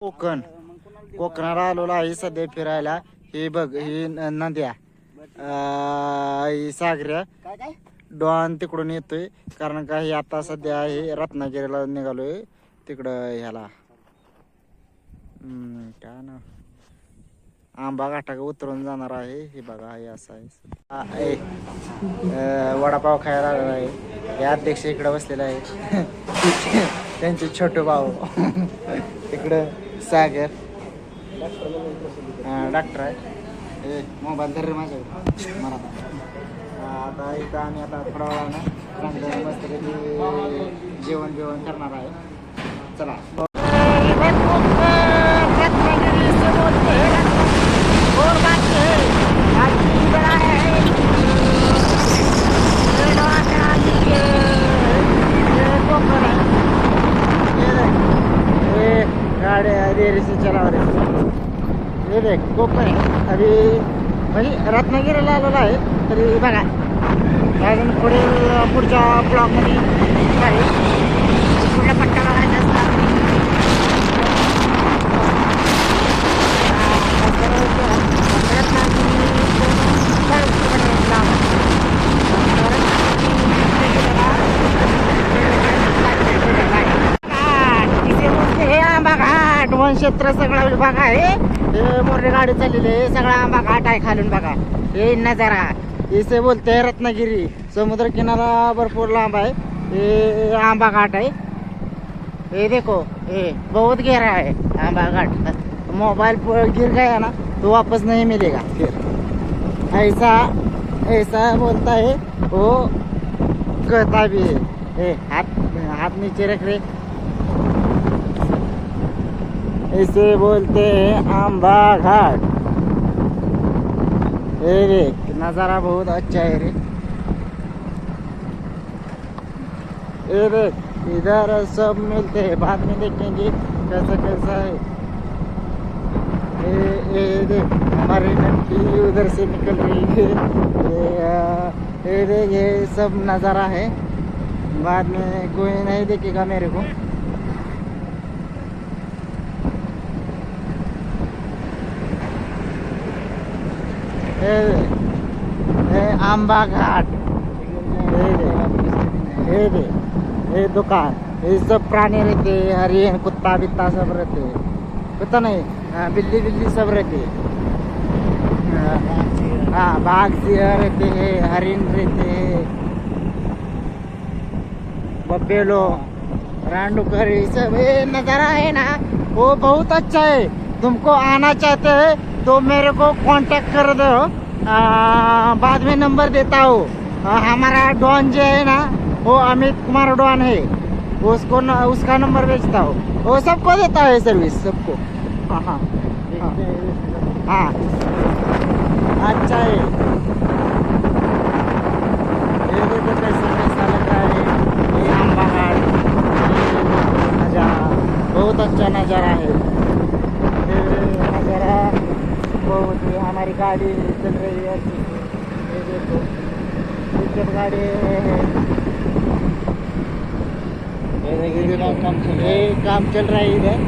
कोकण कोकणाला आलेलो आहे सध्या फिरायला. हे बघ ही नद्या ही सागऱ्या डॉन तिकडून येतोय. कारण का हे आता सध्या आहे रत्नागिरीला निघालोय तिकडं ह्याला काय ना आंबा घाटा उतरून जाणार आहे. हे बघा हे असं आहे. वडापाव खायला आलेला आहे. हे अध्यक्ष इकडे बसलेला आहे. त्यांचे छोटे भाऊ इकडं सागर डॉक्टर आहे. मोबाईल धर माझ्याकडे मला आता इथं आम्ही आता थोडा वेळा चांगलं मस्त जेवण करणार आहे. चला गाड्या देरी से चला रहे. हे देख कोकण अभी म्हणजे रत्नागिरीला आलेला आहे. तरी बघा अजून पुढच्या ब्लॉकमध्ये पुढल्या पट्ट्याला राहायचं असतात. हे आंबा घाट वनक्षेत्र सगळा विभाग आहे. हे मोठे गाडी चाललेली आहे. सगळा आंबा घाट आहे खालून बघा. हे नजारा इसे बोलते है रत्नागिरी. समुद्र किनारा भरपूर लांब आहे. ये आंबा घाट है. ये देखो ये बहुत गहरा है आंबा घाट. मोबाइल गिर गया ना तो वापस नहीं मिलेगा फिर. ऐसा बोलता है वो कहता भी है. हाथ नीचे रख रहे. इसे बोलते हैं आंबा घाट. ये देख नज़ारा बहुत अच्छा है रे. ये देख इधर सब मिलते हैं. बाद में देखेंगे कैसा है. ये देख हमारी नदी उधर से निकल रही है. ये देख ये सब नज़ारा है. बाद में कोई नहीं देखेगा मेरे को. आंबा घाट. ये दुकान ये सब प्राणी रहते. हरिण कुत्ता बित्ता सब रहते. कुत्ता नहीं बिल्ली सब रहते. हाँ बाघ सिंह रहते हैं. हरिण रहते हैं. बफेलो रांडुकर ये सब ये नज़ारा है ना वो बहुत अच्छा है. तुमको आना चाहते हैं तो मेरे को कांटेक्ट कर दो. बाद में नंबर देता हूँ. हमारा डॉन जो है ना वो अमित कुमार डॉन है. उसका नंबर बेचता हूँ. वो सबको देता है सर्विस सबको. हाँ हाँ हाँ अच्छा है. ये देखो कैसा लग रहा है. ये आंबा घाट नज़ारा बहुत अच्छा नज़ारा है. नज़ारा बहुत ही हमारी गाड़ी चल रही है. ये देखो पिकअप गाड़ी है. ये काम चल रहा है इधर.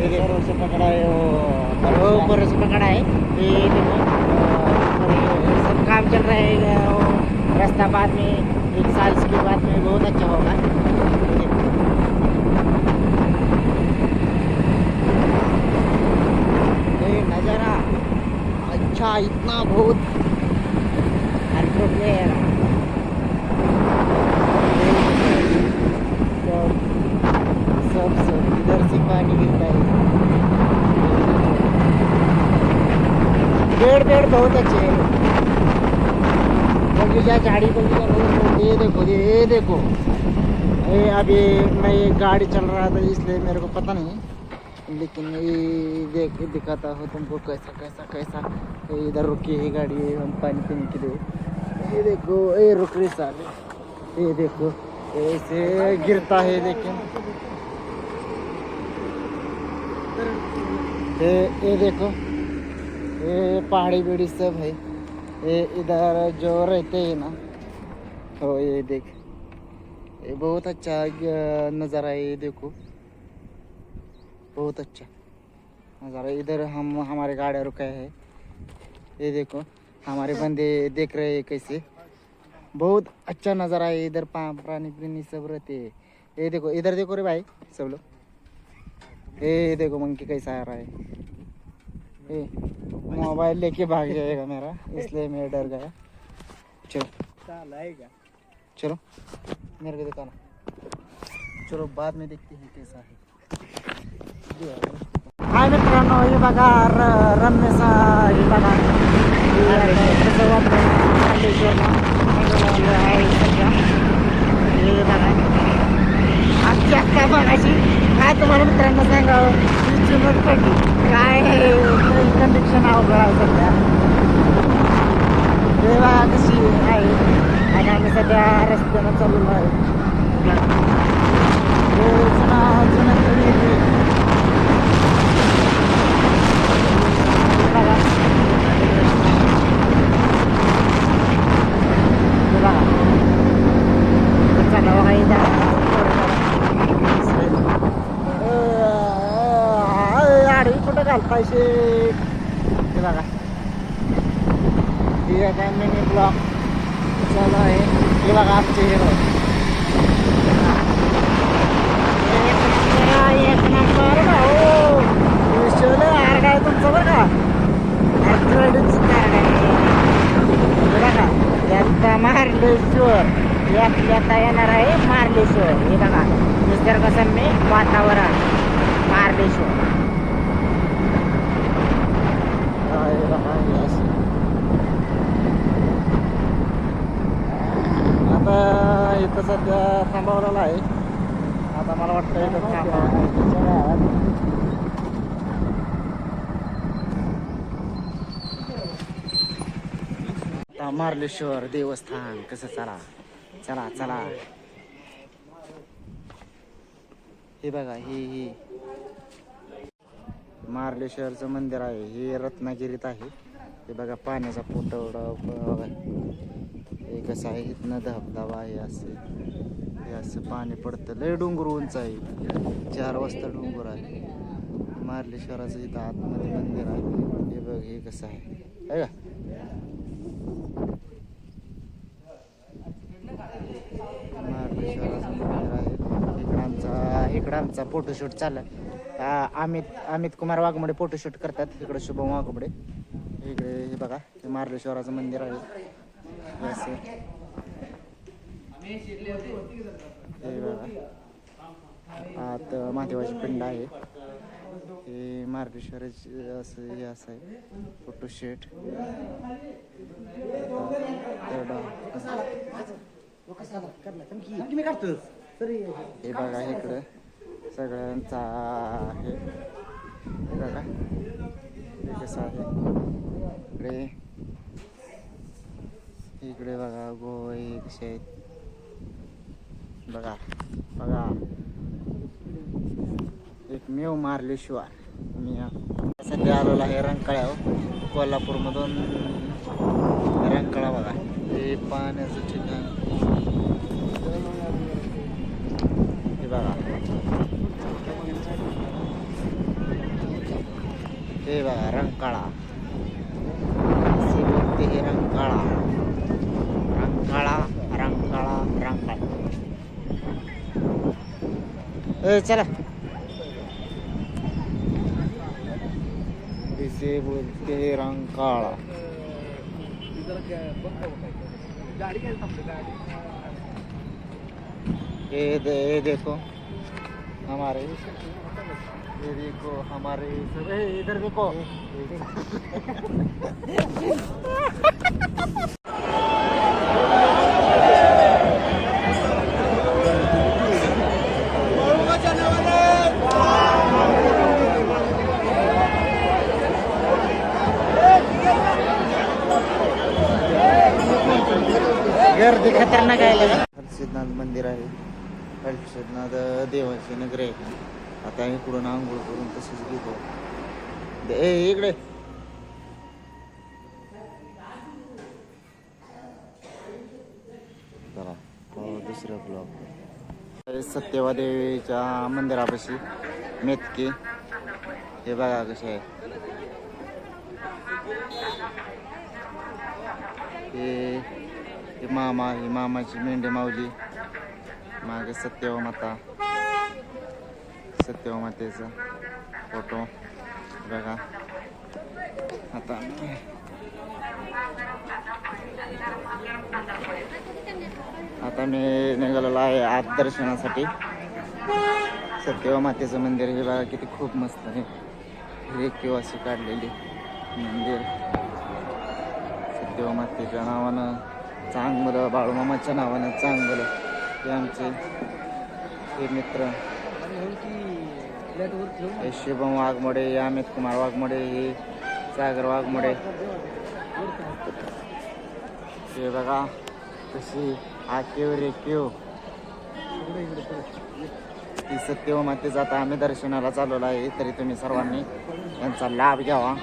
ये से पकड़ा है वो ऊपर से पकड़ा है. ये देखो सब काम चल रहा है. वो रास्ता बाद में 1 साल के बाद में बहुत अच्छा होगा. नज़ारा अच्छा इतना बहुत सब इधर से पानी गिरता है. पेड़ बहुत अच्छे हैं. बगीचा झाड़ी बगीचा बहुत. ये देखो ये अभी मैं ये गाड़ी चल रहा था इसलिए मेरे को पता नहीं. लेकिन ये दिखाता हूँ तुमको कैसा. इधर रुकी है गाड़ी हम पानी पीने के लिए. ये देखो ये रुक रही साले. ये देखो ऐसे गिरता है. लेकिन ये देखो ये पहाड़ी बेड़ी सब है. ये इधर जो रहते हैं ना तो ये देख ये बहुत अच्छा नज़ारा है. ये देखो बहुत अच्छा नज़ारा। इधर हम हमारे गाड़ियाँ रुका है, ये देखो हमारे बंदे देख रहे हैं कैसे। बहुत अच्छा नज़ारा है इधर, प्राणी प्राणी सब रहते हैं। ये देखो इधर देखो रे भाई सब लोग, ये देखो मंकी कैसा आ रहा है। ये मोबाइल लेके भाग जाएगा मेरा, इसलिए मैं डर गया। चलो चलो मेरे को दिखाना, चलो बाद में देखते हैं कैसा है। हाय मित्रांनो, हे बघा रम्य हे बघा हे बघा आजची आत्ता बघायची काय तुम्हाला मित्रांनो सांगावं, चिमत पडली काय कंडिशन अवघड आहे सध्या। हे बघा कशी आहे, आणि आम्ही सध्या रस्त्यानं चाललेलो आहे। जुना आडवी कुठं घालतायशे हे बघा, हे आता मिनी ब्लॉक चालू आहे। हे बघा आमचे हिरो एक नंबर भाऊ, विषय आर्ग आहे तुमचं बरं का, बघा त्यांचा मार्लेश्वर यातल्या येणार आहे मार्लेश्वर। हे बघा निसर्गसम्य वातावरण मार्लेश्वर। आता इथं सध्या थांबवलेला आहे, आता मला वाटतं इथं थांबावं। मार्लेश्वर देवस्थान कसं, चला चला चला। हे बघा हे मार्लेश्वरचं मंदिर आहे, हे रत्नागिरीत आहे। हे बघा पाण्याचा पोटवडा बघा, हे कसं आहे, इथनं धबधबा आहे, हे असं पाणी पडतं, लय डोंगर उंच आहे, 4 वाजता डोंगर आहे। मार्लेश्वराचं इथं आतमध्ये मंदिर आहे, हे बघ हे कसं आहे का, मार्लेश्वराचं मंदिर आहे। इकडं आमचा फोटोशूट चाललाय। अमित कुमार वाघमोडे फोटोशूट करतात, इकडे शुभम वाघमोडे। इकडे हे बघा हे मार्लेश्वराचं मंदिर आहे, हे बघा आत महादेवाची पिंड आहे। हे मार्लेश्वराची असं हे असं आहे फोटोशूट। हे बघा इकडं सगळ्यांचा आहे, बघा हे कसं आहे। इकडे बघा गोवे कसे आहेत, बघा बघा एकमेव मार्लेश्वर। मी सध्या आलेलो आहे रंकाळ्यावर, कोल्हापूरमधून रंकाळा बघा, हे पाण्याचं ठिकाण हे बघा, हे बघा रंकाळा, हे रंकाळा रंकाळा रंकाळा रंकाळा। चला इसे बोलते हैं रंकाळा। ये देखो हमारे, ये देखो हमारे सब, इधर देखो गर्दी खतरनाक आहे। हर्षदनाथ मंदिर आहे, हर्षदनाथ देवाची नगर आहे। आता इकडून आंघोळ करून तसंच घेतो, इकडे चला दुसरं ब्लॉग सत्यवादेवीच्या मंदिरापाशी मेतके हे बघा कसे आहे. हे मामा, ही मामाची मेंढे माऊली, मागे सत्यवमाता, सत्यवमातेचा फोटो बघा. आता मी निघालेलो आहे आत दर्शनासाठी. सत्यवमातेचं मंदिर हे बघा किती खूप मस्त आहे. रेखीव अशी काढलेली मंदिर. सत्यवमातेच्या नावानं चांगलं, बाळूमामाच्या नावानं चांगलं. हे आमचे हे मित्र हे शुभम वाघमोडे, हे अमित कुमार वाघमोडे, हे सागर वाघमोडे. हे बघा कशी आकेव रेखीव. ही सत्यवमातेचा आता आम्ही दर्शनाला चालवलं आहे. तरी तुम्ही सर्वांनी यांचा लाभ घ्यावा.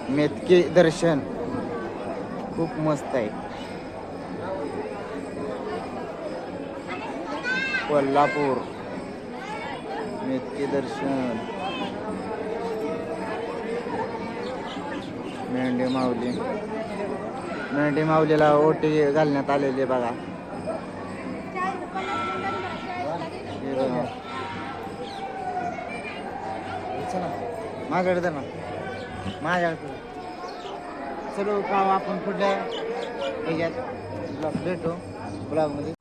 मेतके दर्शन खूप मस्त आहे. कोल्हापूर मेतके दर्शन. मेंढे माऊली, मेंढे माऊलीला ओटी घालण्यात आलेली बघा. माझ्याकडे ना, माझ्याकडे चलो का आपण पुढल्या ह्याच्यात भेटू ब्लॉगमध्ये.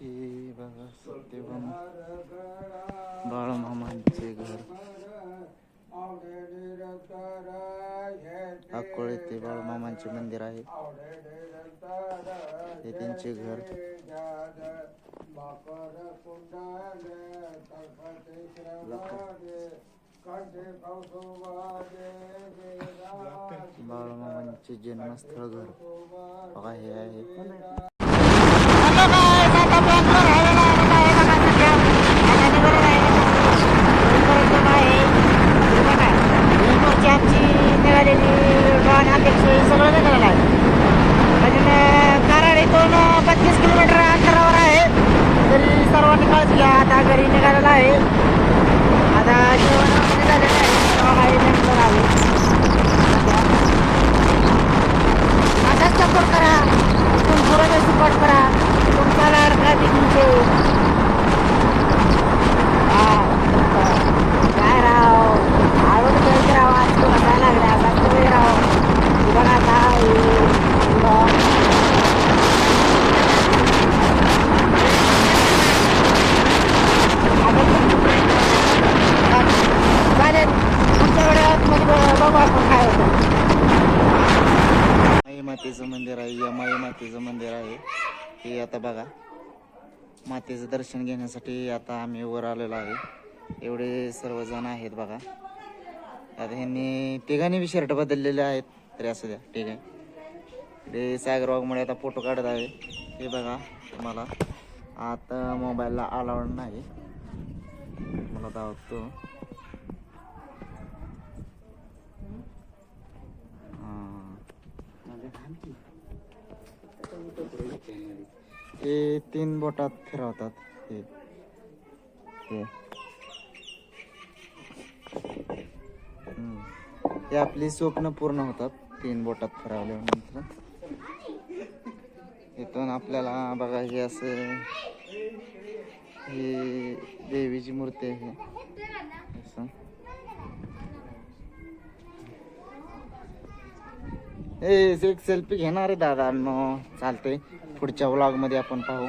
हे बघा सत्यवम बाळूमामांचे घर. अकोळे ते बाळूमामांचे मंदिर आहे. हे त्यांचे घर. बाळूमामांचे जन्मस्थळ घर बघा हे आहे. सगळं निघालेलं आहे. अजून कराड इथून 35 किलोमीटर अंतरावर आहे. तरी सर्वांनी काळजी घ्या. आता घरी निघालेला आहे. आता जेवण वगैरे झालेलं आहे. असाच सपोर्ट करा. इथून पुढे सपोर्ट करा. तुमचा लाडका दिग्गज काय राव आवड द्यायची राव. आज तू बसायला लागला बसतो राव. बघा चालेल. पुढच्या वेळेस बघू आपण काय होतं. माई मातेचं मंदिर आहे. या माई मातेचं मंदिर आहे. हे आता बघा मातेचं दर्शन घेण्यासाठी आता आम्ही वर आलेलो आहे. एवढे सर्वजण आहेत बघा. आता ह्यांनी तिघांनी बी शर्ट बदललेले आहेत. तरी असं द्या ठीक आहे. इकडे सागर वाघमोडे आता फोटो काढत आहे. हे बघा तुम्हाला आता मोबाईलला अलाउड नाही. मला दाखवतो. हे 3 बोटात फिरवतात. हे आपली स्वप्न पूर्ण होतात 3 बोटात फिरवल्यानंतर. इथून आपल्याला बघा हे असं ही देवीची मूर्ती आहे. असं एक सेल्फी घेणार आहे दादा. चालतंय पुढच्या व्लॉग मध्ये आपण पाहू.